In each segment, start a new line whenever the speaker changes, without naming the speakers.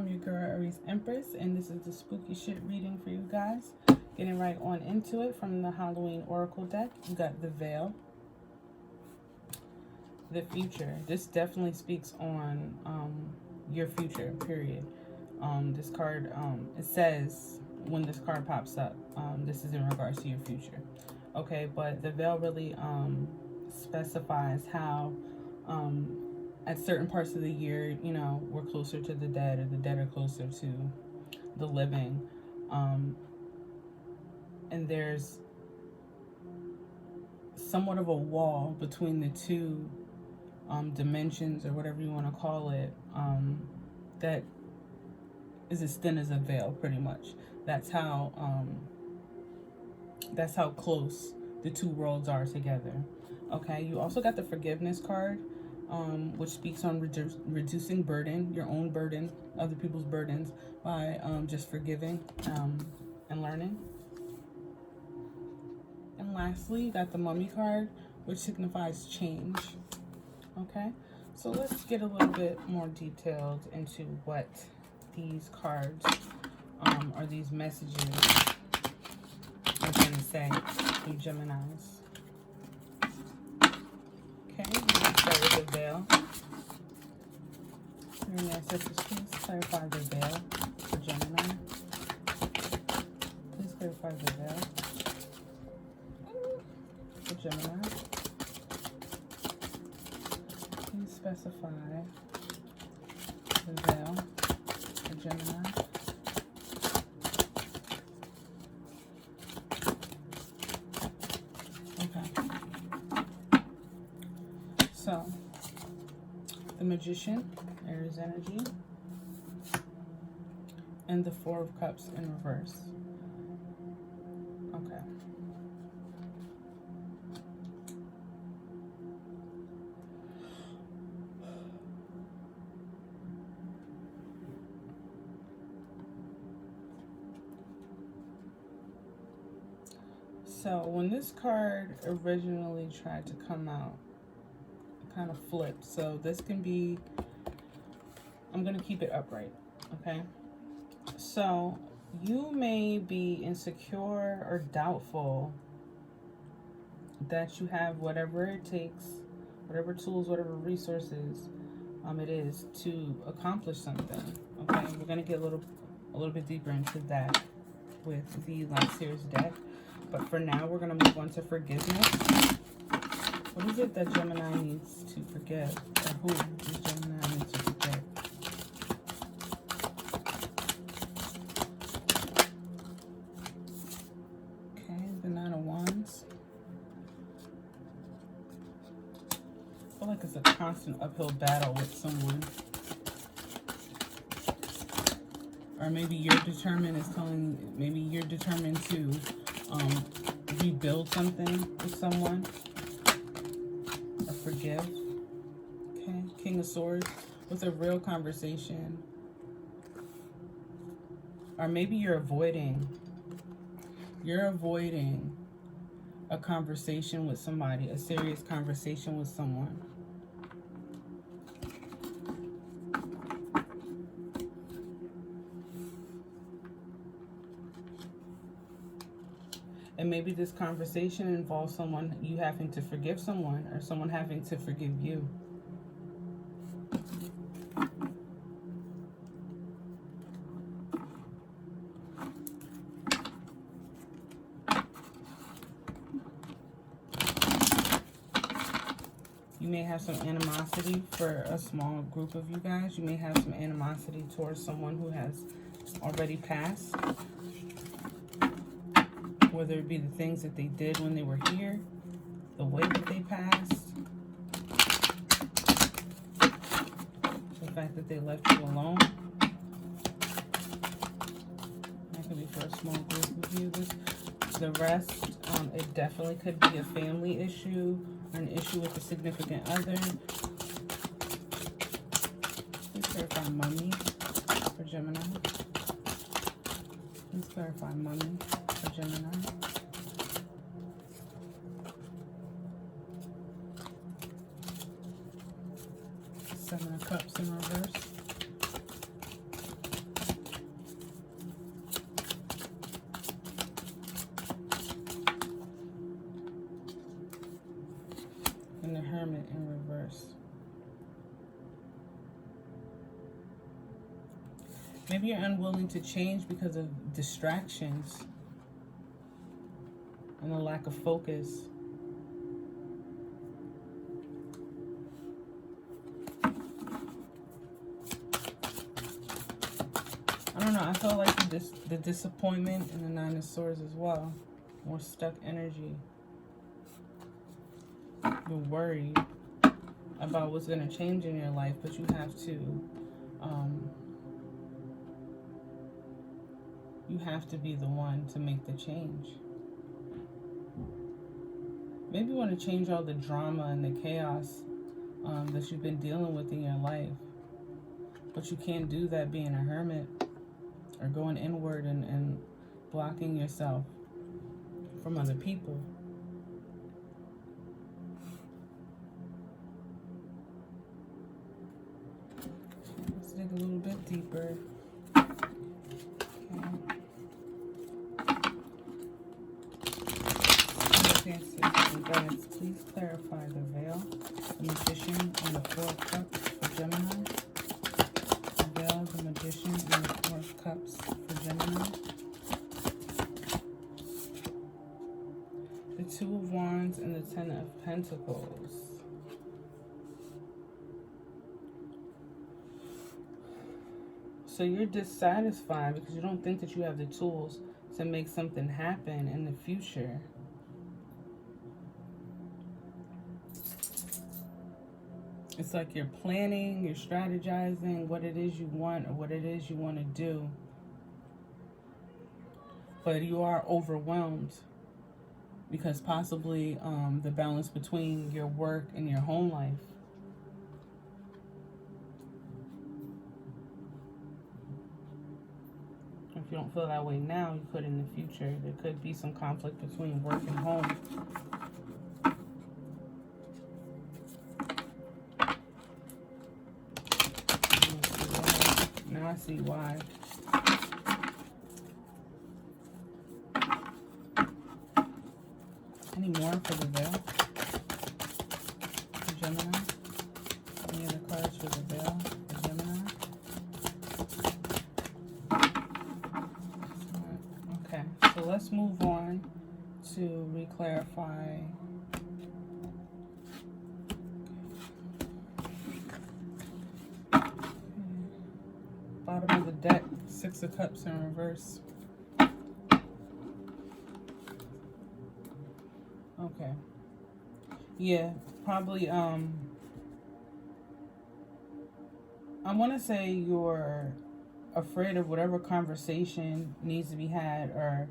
I'm your girl, Aries Empress, and this is the spooky shit reading for you guys. Getting right on into it from the Halloween Oracle deck. You got the Veil, the future. This definitely speaks on your future, period. This card, it says when this card pops up, this is in regards to your future. Okay, but the Veil really specifies how at certain parts of the year, you know, we're closer to the dead, or the dead are closer to the living. And there's somewhat of a wall between the two dimensions, or whatever you want to call it, that is as thin as a veil, pretty much. That's how close the two worlds are together. Okay, you also got the Forgiveness card, which speaks on reducing burden, your own burden, other people's burdens, by just forgiving and learning. And lastly, you got the Mummy card, which signifies change. Okay, so let's get a little bit more detailed into what these cards or these messages are going to say to Geminis. Okay, let's start with the Veil. Your ancestors, please clarify the Veil for Gemini. Please clarify the Veil for Gemini. Please specify the Veil for Gemini. Okay. So, the Magician, Aries energy, and the Four of Cups in reverse. Okay. So when this card originally tried to come out, it kind of flipped. So this can be, I'm going to keep it upright, okay? So you may be insecure or doubtful that you have whatever it takes, whatever tools, whatever resources it is to accomplish something, okay? We're going to get a little bit deeper into that with the Light Series deck. But for now, we're going to move on to forgiveness. What is it that Gemini needs to forgive? Or who does Gemini need to forgive? Okay, the Nine of Wands. I feel like it's a constant uphill battle with someone. Or maybe you're determined, maybe you're determined to rebuild something with someone, or forgive. Okay, King of Swords, with a real conversation. Or maybe you're avoiding a conversation with somebody, a serious conversation with someone. And maybe this conversation involves someone, you having to forgive someone, or someone having to forgive you. You may have some animosity for a small group of you guys. You may have some animosity towards someone who has already passed. Whether it be the things that they did when they were here, the way that they passed, the fact that they left you alone. That could be for a small group of you. The rest, it definitely could be a family issue, or an issue with a significant other. Please clarify Mummy for Gemini. Please clarify Mummy for Gemini. Seven of Cups in reverse. Maybe you're unwilling to change because of distractions and a lack of focus. I don't know. I feel like the disappointment and the Nine of Swords as well. More stuck energy. You're worried about what's going to change in your life, but you have to be the one to make the change. Maybe you want to change all the drama and the chaos that you've been dealing with in your life, but you can't do that being a hermit or going inward and blocking yourself from other people. Let's dig a little bit deeper. Okay. Guys, please clarify the veil, the Magician, and the Four of Cups for Gemini. The veil, the Magician, and the Four of Cups for Gemini. The Two of Wands and the Ten of Pentacles. So you're dissatisfied because you don't think that you have the tools to make something happen in the future. It's like you're planning, you're strategizing what it is you want or what it is you want to do. But you are overwhelmed because possibly the balance between your work and your home life. If you don't feel that way now, you could in the future. There could be some conflict between work and home. Now I see why. Any more for the veil? For Gemini? Any other cards for the veil for Gemini? Okay, so let's move on to re-clarify. Bottom of the deck, Six of Cups in reverse. Okay. Yeah, probably, I want to say you're afraid of whatever conversation needs to be had, or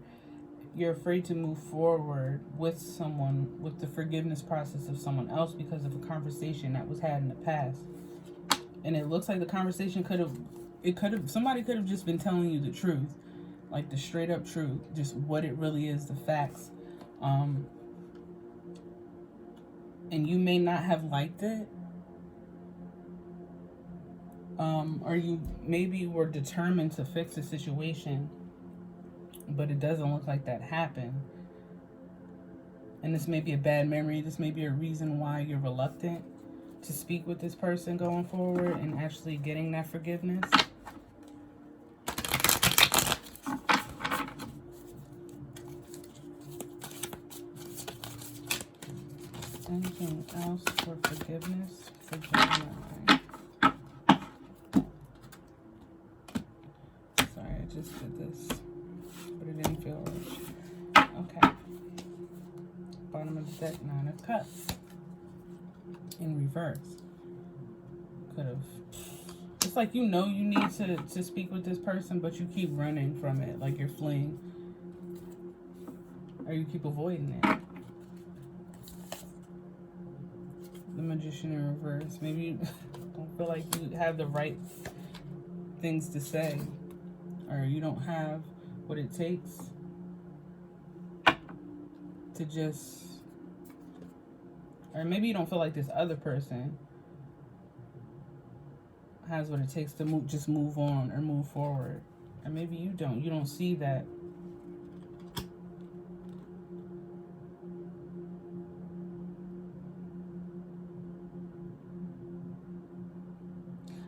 you're afraid to move forward with someone, with the forgiveness process of someone else because of a conversation that was had in the past. And it looks like the conversation somebody could have just been telling you the truth, like the straight up truth, just what it really is, the facts. And you may not have liked it. Or you maybe were determined to fix the situation, but it doesn't look like that happened. And this may be a bad memory. This may be a reason why you're reluctant to speak with this person going forward and actually getting that forgiveness. Anything else for forgiveness for Gemini? Sorry, I just did this, but it didn't feel right. Okay. Bottom of the deck, Nine of Cups. In reverse. Could have. It's like you know you need to speak with this person, but you keep running from it, like you're fleeing. Or you keep avoiding it. The Magician in reverse. Maybe you don't feel like you have the right things to say, or you don't have what it takes to just, or maybe you don't feel like this other person has what it takes to move on or move forward. Or maybe you don't see that.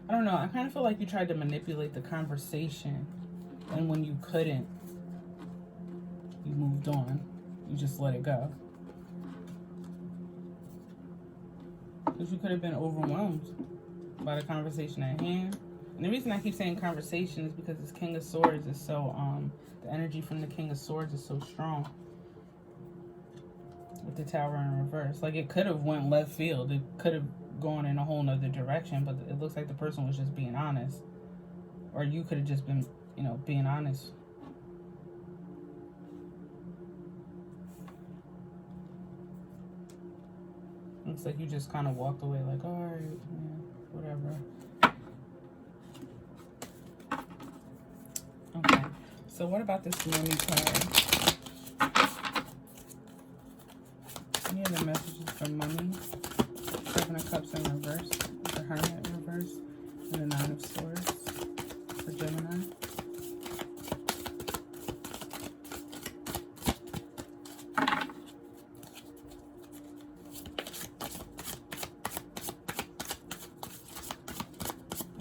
I don't know. I kind of feel like you tried to manipulate the conversation. And when you couldn't, you moved on. You just let it go. Because you could have been overwhelmed by the conversation at hand. And the reason I keep saying conversation is because this King of Swords is so, the energy from the King of Swords is so strong. With the Tower in reverse. Like, it could have went left field. It could have gone in a whole nother direction, but it looks like the person was just being honest. Or you could have just been, you know, being honest. Looks like you just kind of walked away like, all right, yeah, whatever. Okay, so what about this money card? Any other messages for money? Seven of Cups in reverse, the Hermit in reverse, and the Nine of Swords for Gemini.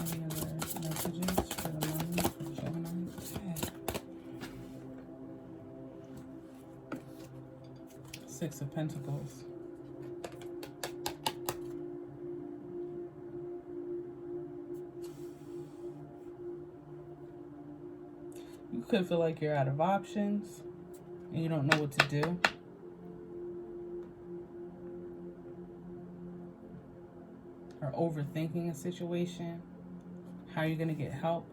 Any other messages for the money for Gemini? Six of Pentacles. You could feel like you're out of options and you don't know what to do. Or overthinking a situation. How you're going to get help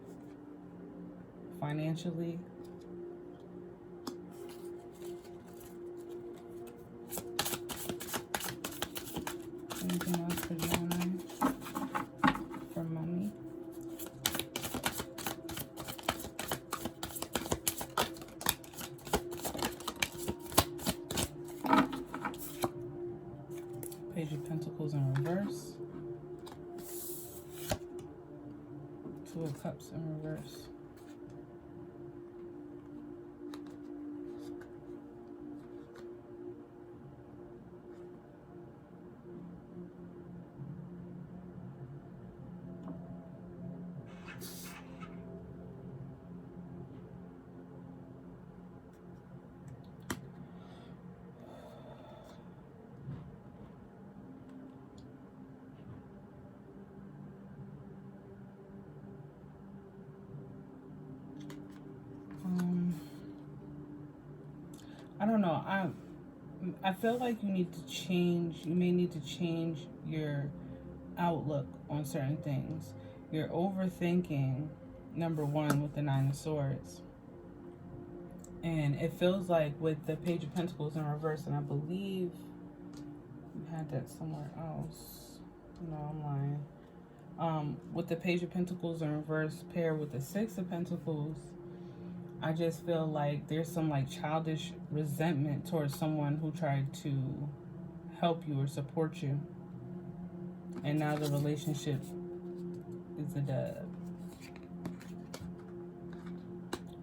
financially. Anything else for Gemini? For money? Page of Pentacles in reverse. Two of Cups in reverse. I don't know. I feel like you need to change. You may need to change your outlook on certain things. You're overthinking, number one, with the Nine of Swords. And it feels like with the Page of Pentacles in reverse, and I believe you had that somewhere else. No, I'm lying. With the Page of Pentacles in reverse paired with the Six of Pentacles, I just feel like there's some like childish resentment towards someone who tried to help you or support you. And now the relationship is a dub.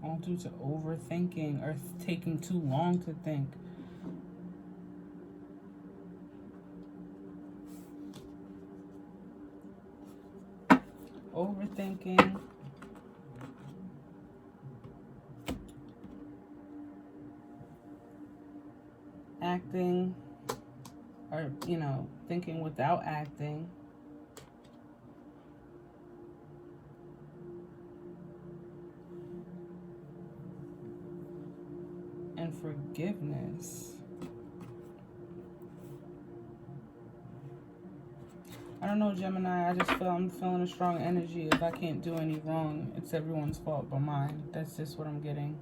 All due to overthinking or taking too long to think. Overthinking. Acting, or, you know, thinking without acting. And forgiveness. I don't know, Gemini. I just feel I'm feeling a strong energy. If I can't do any wrong, it's everyone's fault but mine. That's just what I'm getting.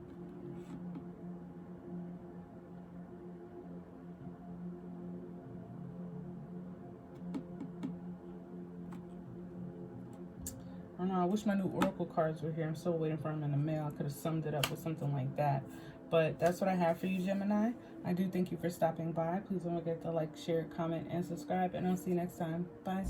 I don't know, I wish my new Oracle cards were here. I'm still waiting for them in the mail. I could have summed it up with something like that. But that's what I have for you, Gemini. I do thank you for stopping by. Please don't forget to like, share, comment, and subscribe. And I'll see you next time. Bye.